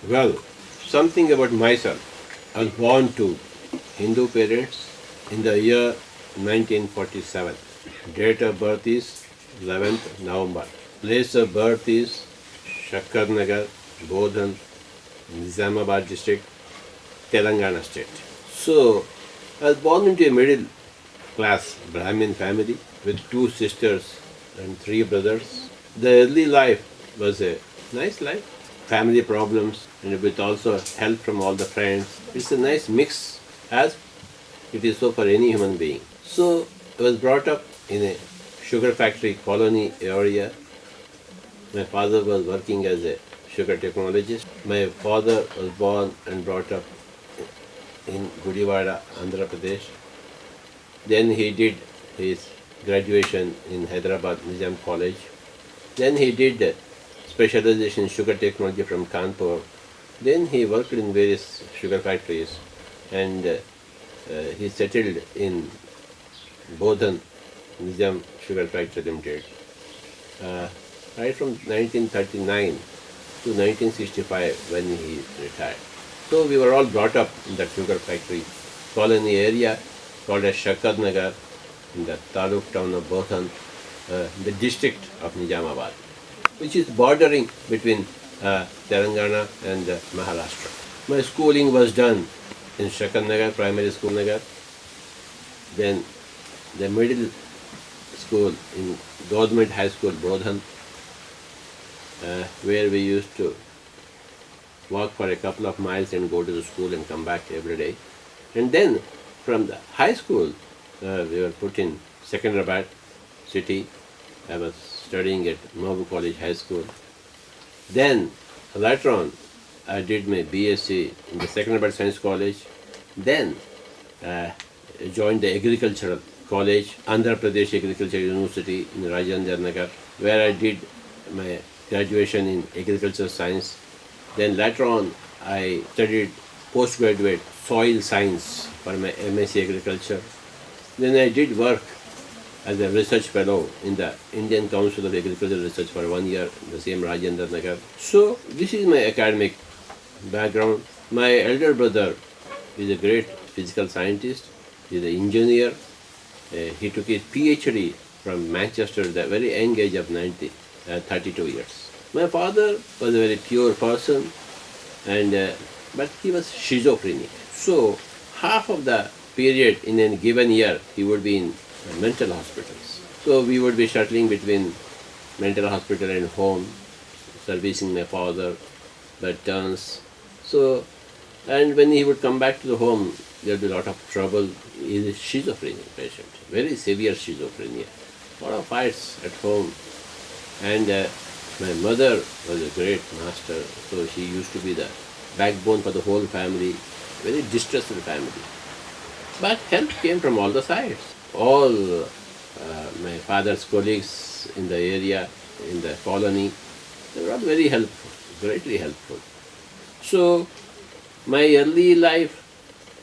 Well, something about myself. I was born to Hindu parents in the year 1947. Date of birth is 11th November. Place of birth is Shakkarnagar, Bodhan, Nizamabad district, Telangana state. So, I was born into a middle class Brahmin family with 2 sisters and 3 brothers. The early life was a nice life. Family problems and with also help from all the friends. It's a nice mix as it is so for any human being. So I was brought up in a sugar factory colony area. My father was working as a sugar technologist. My father was born and brought up in Gudivada, Andhra Pradesh. Then he did his graduation in Hyderabad Nizam College. Then he did specialization in sugar technology from Kanpur. Then he worked in various sugar factories and he settled in Bodhan Nizam Sugar Factory Limited. Right from 1939 to 1965 when he retired. So we were all brought up in that sugar factory colony area called as Shakkarnagar in the taluk town of Bodhan, the district of Nizamabad, which is bordering between Telangana and Maharashtra. My schooling was done in Shakkarnagar, primary school Nagar. Then the middle school in Government High School, Bodhan, where we used to walk for a couple of miles and go to the school and come back every day. And then from the high school, we were put in Secunderabad city. I was studying at Mabu College High School. Then later on, I did my BSc in the Secunderabad Science College. Then joined the Agricultural College, Andhra Pradesh Agricultural University in Rajendra Nagar, where I did my graduation in agricultural science. Then later on, I studied postgraduate soil science for my MSc Agriculture. Then I did work as a research fellow in the Indian Council of Agricultural Research for 1 year in the same Rajendra Nagar. So this is my academic background. My elder brother is a great physical scientist. He is an engineer. He took his PhD from Manchester at the very young age of 32 years. My father was a very pure person, but he was schizophrenic. So half of the period in a given year he would be in mental hospitals. So we would be shuttling between mental hospital and home, servicing my father by turns. So, and when he would come back to the home, there would be a lot of trouble. He is a schizophrenic patient, very severe schizophrenia. A lot of fights at home. And my mother was a great master, so she used to be the backbone for the whole family, very distressed family. But help came from all the sides. All my father's colleagues in the area, in the colony, they were all very helpful, greatly helpful. So my early life,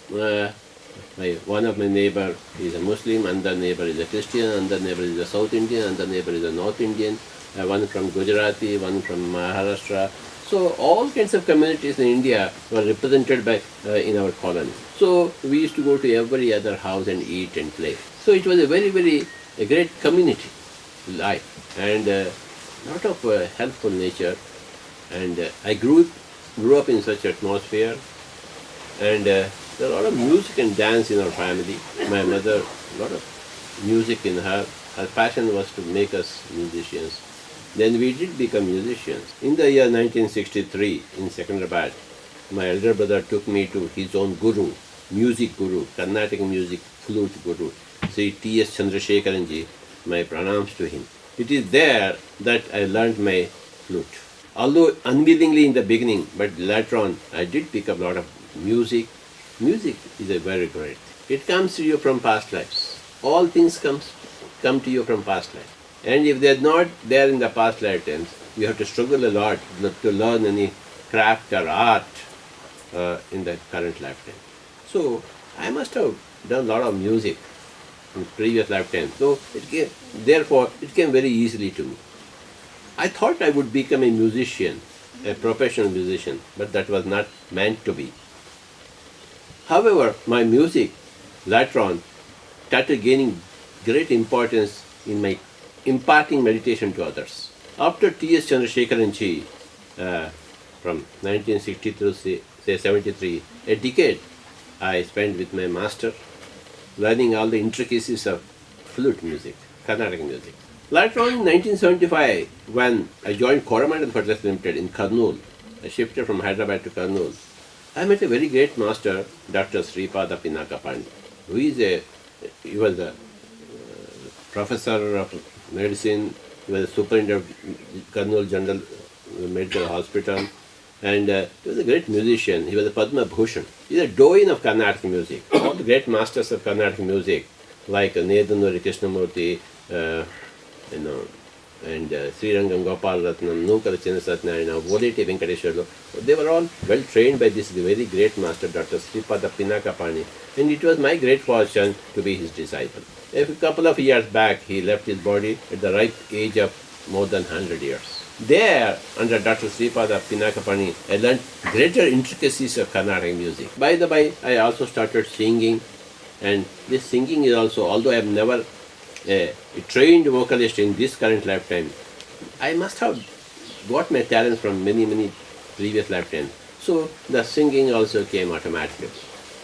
one of my neighbor is a Muslim, another neighbor is a Christian, another neighbor is a South Indian, another neighbor is a North Indian, one from Gujarati, one from Maharashtra. So all kinds of communities in India were represented by in our colony. So we used to go to every other house and eat and play. So it was a a great community life and lot of helpful nature. And I grew up in such atmosphere. And there are a lot of music and dance in our family. My mother, a lot of music in her. Her passion was to make us musicians. Then we did become musicians. In the year 1963, in Secunderabad, my elder brother took me to his own guru, music guru, Carnatic music flute guru, Sri T.S. Chandrasekharanji. My pranams to him. It is there that I learned my flute. Although unwillingly in the beginning, but later on, I did pick up a lot of music. Music is a very great. It comes to you from past lives. All things come to you from past lives. And if they're not there in the past lifetimes, you have to struggle a lot to learn any craft or art in the current lifetime. So I must have done a lot of music in previous lifetimes. So therefore it came very easily to me. I thought I would become a musician a professional musician, but that was not meant to be. However, my music later on started gaining great importance in my imparting meditation to others. After T.S. Chandrasekharan Ji, from 1960 to say 73, a decade I spent with my master, learning all the intricacies of flute music, Carnatic music. Later on in 1975, when I joined Coromandel Fertilizers Limited in Kurnool, I shifted from Hyderabad to Kurnool, I met a very great master, Dr. Sripada Pinakapani, he was a professor of medicine, he was a superintendent of Kurnool General Medical Hospital, and he was a great musician. He was a Padma Bhushan. He's a doyen of Carnatic music. All the great masters of Carnatic music, like Nedanuri Krishnamurti, and Srirangam Gopal Ratnam, Nukala Chinnasatnarayana, Voliti Venkateshwarlu, they were all well trained by this very great master, Dr. Sripada Pinakapani, and it was my great fortune to be his disciple. A couple of years back, he left his body at the ripe age of more than 100 years. There, under Dr. Sripada Pinakapani, I learned greater intricacies of Carnatic music. By the way, I also started singing, and this singing is also, although I am never a trained vocalist in this current lifetime, I must have got my talents from many previous lifetimes. So the singing also came automatically.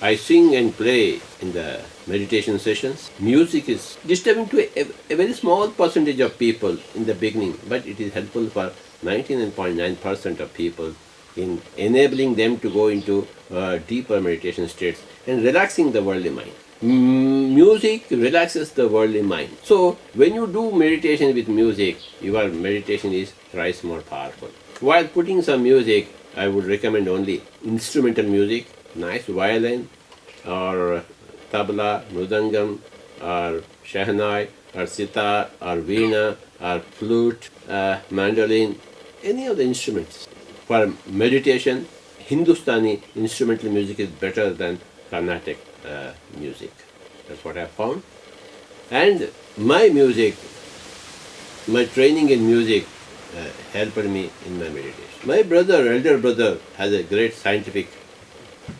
I sing and play in the meditation sessions. Music is disturbing to a very small percentage of people in the beginning, but it is helpful for 99.9% of people in enabling them to go into deeper meditation states and relaxing the worldly mind. Music relaxes the worldly mind. So when you do meditation with music, your meditation is thrice more powerful. While putting some music, I would recommend only instrumental music, nice violin or tabla, mridangam or shahnai or sitar or veena or flute, mandolin, any of the instruments. For meditation, Hindustani instrumental music is better than Carnatic music. That's what I found. And my music, my training in music helped me in my meditation. My brother, elder brother, has a great scientific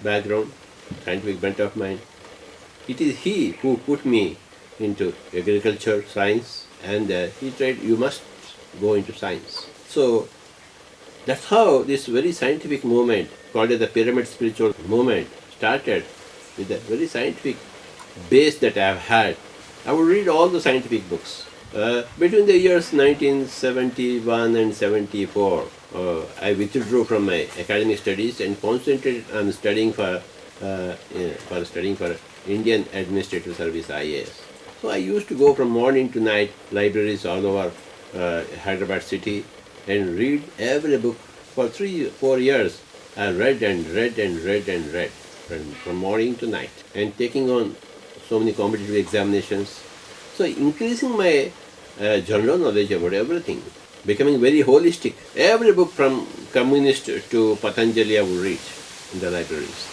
background, scientific bent of mind. It is he who put me into agriculture, science, and he said, you must go into science. So that's how this very scientific movement, called as the Pyramid Spiritual Movement, started with a very scientific base that I have had. I would read all the scientific books. Between the years 1971 and 74, I withdrew from my academic studies and concentrated on studying for Indian Administrative Service IAS. So I used to go from morning to night, libraries all over Hyderabad city, and read every book. For 3-4 years, I read and read from morning to night, and taking on so many competitive examinations. So increasing my general knowledge about everything, becoming very holistic. Every book from communist to Patanjali I would read in the libraries.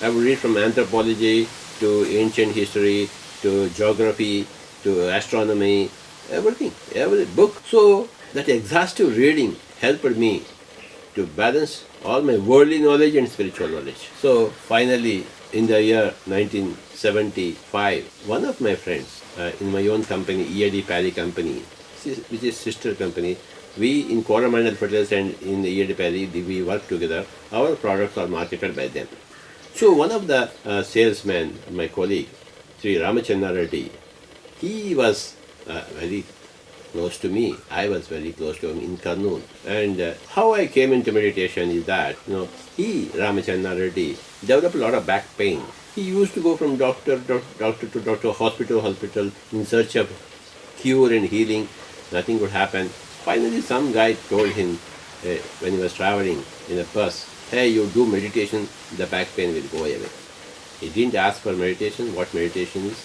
I would read from anthropology to ancient history to geography to astronomy, everything, every book. So that exhaustive reading helped me to balance all my worldly knowledge and spiritual knowledge. So finally, in the year 1975, one of my friends in my own company, E.A.D. Parry Company, which is sister company, we in Coromandel Fertilizers and in E.A.D. Parry, we work together. Our products are marketed by them. So one of the salesmen, my colleague, Sri Ramachandra Reddy, he was very close to me. I was very close to him in Kurnool. And how I came into meditation is that, he, Ramachandra Reddy, developed a lot of back pain. He used to go from doctor to doctor, hospital in search of cure and healing. Nothing would happen. Finally, some guy told him when he was traveling in a bus, hey, you do meditation, the back pain will go away. He didn't ask for meditation, what meditation is.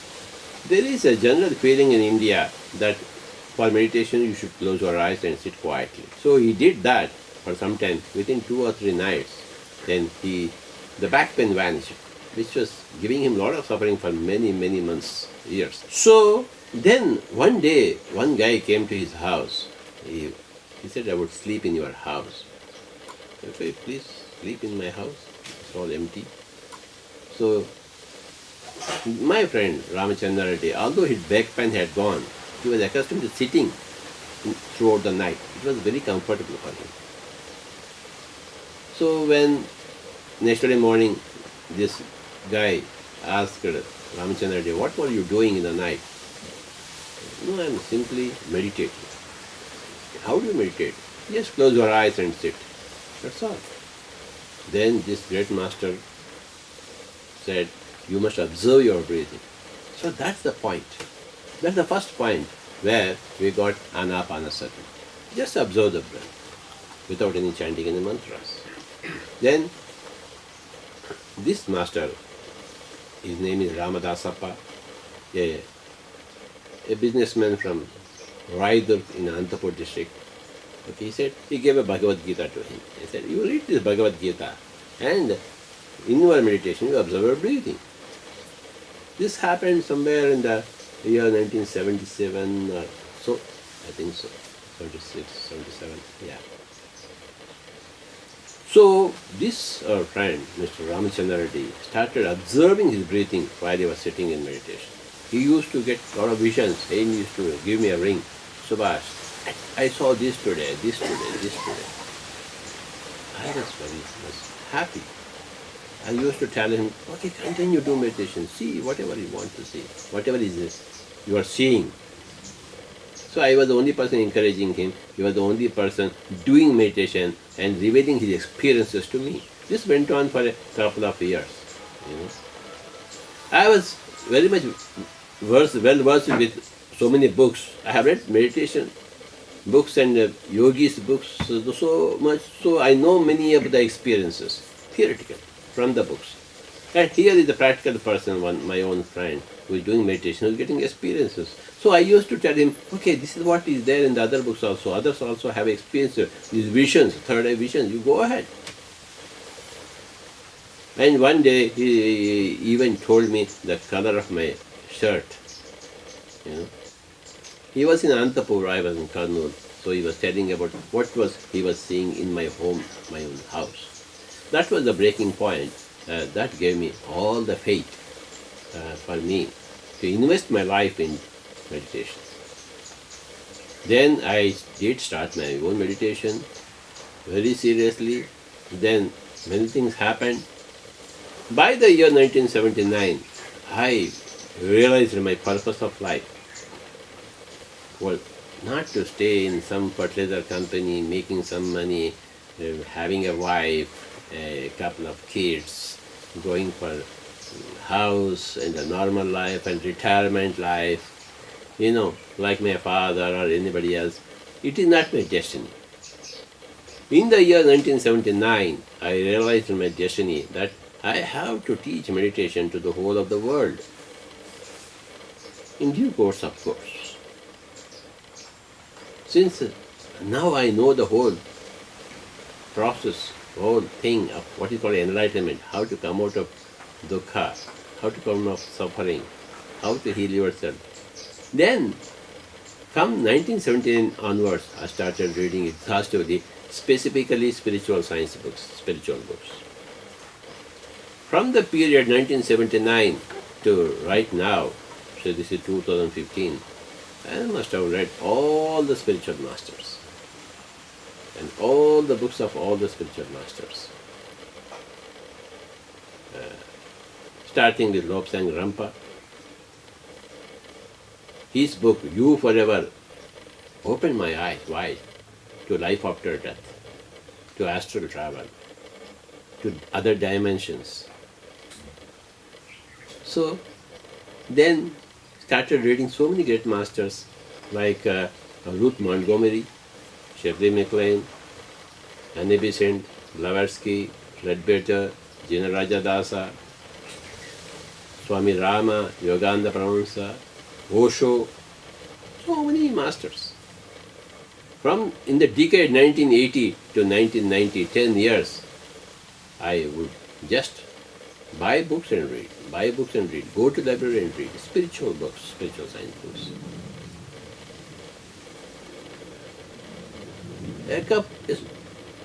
There is a general feeling in India that for meditation you should close your eyes and sit quietly. So he did that for some time. Within 2 or 3 nights, then the back pain vanished, which was giving him a lot of suffering for many months, years. So then one day, one guy came to his house. He said, I would sleep in your house. Okay, please sleep in my house. It's all empty. So my friend Ramachandra Reddy, although his back pain had gone, he was accustomed to sitting throughout the night. It was very comfortable for him. So when next day morning this guy asked Ramachandra Reddy, what were you doing in the night? No, I am simply meditating. How do you meditate? Just close your eyes and sit. That's all. Then this great master said, you must observe your breathing. So that's the point. That's the first point where we got Anapanasati. Just observe the breath without any chanting any mantras. Then this master, his name is Ramadasappa, a businessman from Raidur in Antapur district. Okay, he gave a Bhagavad Gita to him. He said, you read this Bhagavad Gita and in your meditation you observe your breathing. This happened somewhere in the year 1977 or so, I think so, 76, 77, yeah. So this our friend, Mr. Ramachandra Reddy, started observing his breathing while he was sitting in meditation. He used to get a lot of visions. He used to give me a ring. Subhash, I saw this today, this today, this today. I was very much happy. I used to tell him, okay, continue to meditation. See whatever you want to see, whatever is this you are seeing. So I was the only person encouraging him. He was the only person doing meditation and revealing his experiences to me. This went on for a couple of years. I was very much well versed with so many books. I have read meditation books and yogis books so much, so I know many of the experiences, theoretical, from the books. And here is the practical person, my own friend, who is doing meditation, who is getting experiences. So I used to tell him, okay, this is what is there in the other books also. Others also have experiences, these visions, third eye visions. You go ahead. And one day he even told me the color of my shirt. He was in Antapur, I was in Kurnool. So he was telling about what he was seeing in my home, my own house. That was the breaking point. That gave me all the faith for me to invest my life in meditation. Then I did start my own meditation very seriously. Then many things happened. By the year 1979, I realized my purpose of life was not to stay in some fertilizer company, making some money, having a wife, a couple of kids, going for house and a normal life and retirement life, like my father or anybody else. It is not my destiny. In the year 1979, I realized my destiny that I have to teach meditation to the whole of the world. In due course, of course. Since now I know the whole process, whole thing of what is called enlightenment, how to come out of dukkha, how to come out of suffering, how to heal yourself. Then, from 1979 onwards, I started reading exhaustively, specifically spiritual science books, spiritual books. From the period 1979 to right now, so this is 2015, I must have read all the spiritual masters and all the books of all the spiritual masters. Starting with Lobsang Rampa. His book, You Forever, opened my eyes wide to life after death, to astral travel, to other dimensions. So then started reading so many great masters like Ruth Montgomery, Shirley MacLaine, Annie Besant, Blavatsky, Ledbetter, Jina Rajadasa, Swami Rama, Yogananda Paramahansa, Osho, so many masters. From in the decade 1980 to 1990, 10 years, I would just buy books and read, go to the library and read spiritual books, spiritual science books.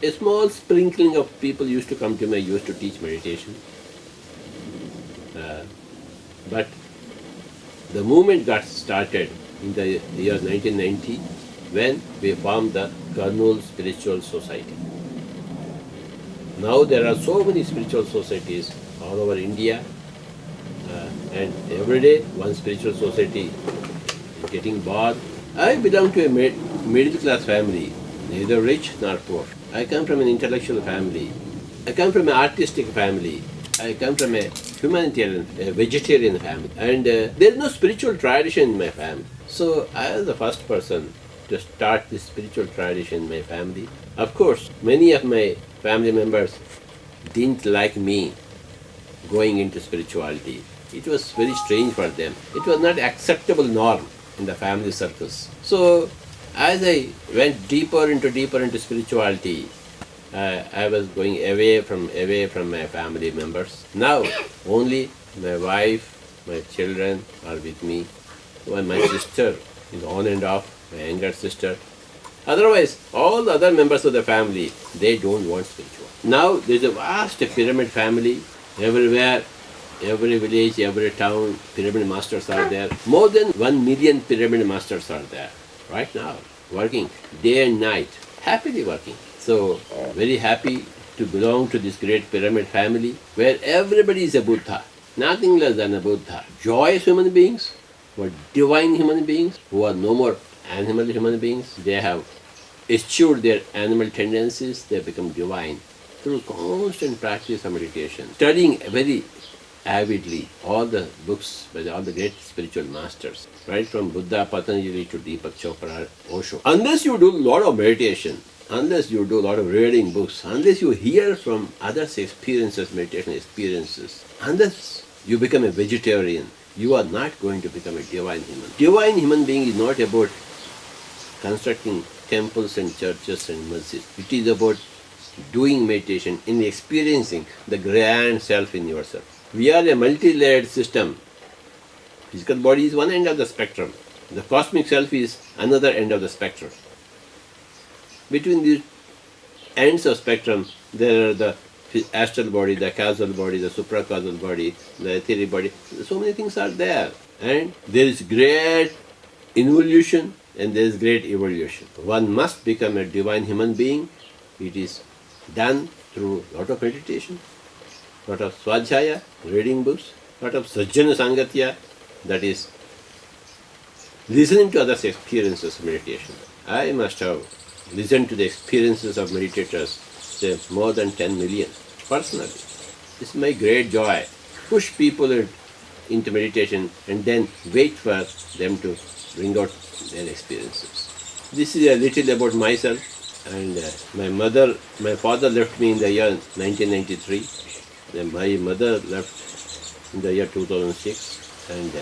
A small sprinkling of people used to come to me, used to teach meditation. But the movement got started in the year 1990 when we formed the Kurnool Spiritual Society. Now there are so many spiritual societies all over India, and every day one spiritual society is getting born. I belong to a middle class family, neither rich nor poor. I come from an intellectual family. I come from an artistic family. I come from a humanitarian, a vegetarian family. And there is no spiritual tradition in my family. So I was the first person to start this spiritual tradition in my family. Of course, many of my family members didn't like me going into spirituality. It was very strange for them. It was not acceptable norm in the family circles. So as I went deeper into spirituality, I was going away from my family members. Now only my wife, my children are with me. And my sister is on and off, my younger sister. Otherwise, all the other members of the family, they don't want spiritual. Now there is a vast pyramid family everywhere. Every village, every town, pyramid masters are there. More than 1 million pyramid masters are there right now, working day and night, happily working. So, very happy to belong to this great pyramid family where everybody is a Buddha, nothing less than a Buddha. Joyous human beings, who are divine human beings, who are no more animal human beings. They have eschewed their animal tendencies, they become divine through constant practice of meditation, studying very avidly all the books by all the great spiritual masters, right from Buddha, Patriji to Deepak Chopra, Osho. Unless you do a lot of meditation, unless you do a lot of reading books, unless you hear from others' experiences, meditation experiences, unless you become a vegetarian, you are not going to become a divine human. Divine human being is not about constructing temples and churches and masjids. It is about doing meditation and experiencing the grand self in yourself. We are a multi-layered system. Physical body is one end of the spectrum. The cosmic self is another end of the spectrum. Between these ends of spectrum, there are the astral body, the causal body, the supracausal body, the etheric body. So many things are there. And there is great involution and there is great evolution. One must become a divine human being. It is done through a lot of meditation, lot of svadhyaya, reading books, lot of sajjana sangatya, that is listening to others' experiences of meditation. I must have listened to the experiences of meditators, say more than 10 million, personally. It's my great joy. Push people into meditation and then wait for them to bring out their experiences. This is a little about myself. And my father left me in the year 1993. Then my mother left in the year 2006. And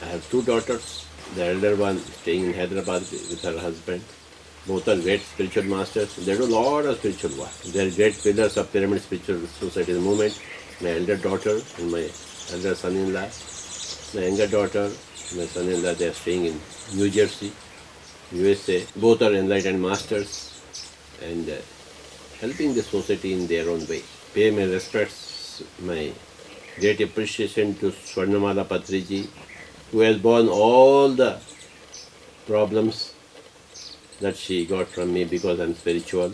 I have two daughters. The elder one staying in Hyderabad with her husband. Both are great spiritual masters. They do a lot of spiritual work. They are great pillars of Pyramid Spiritual Society movement. My elder daughter and my elder son-in-law. My younger daughter, my son-in-law, they are staying in New Jersey, USA. Both are enlightened masters and helping the society in their own way. Pay my respects, my great appreciation to Swarnamala Patriji, who has borne all the problems that she got from me because I'm spiritual.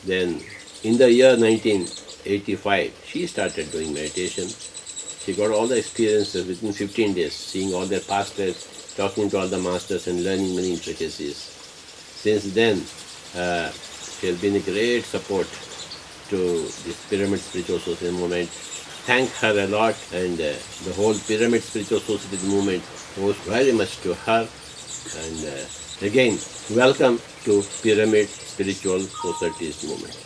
Then in the year 1985, she started doing meditation. She got all the experiences within 15 days, seeing all their past lives, talking to all the masters and learning many intricacies. Since then, she has been a great support to this Pyramid Spiritual Society movement. Thank her a lot, and the whole Pyramid Spiritual Society movement owes very much to her. And again, welcome to Pyramid Spiritual Society's movement.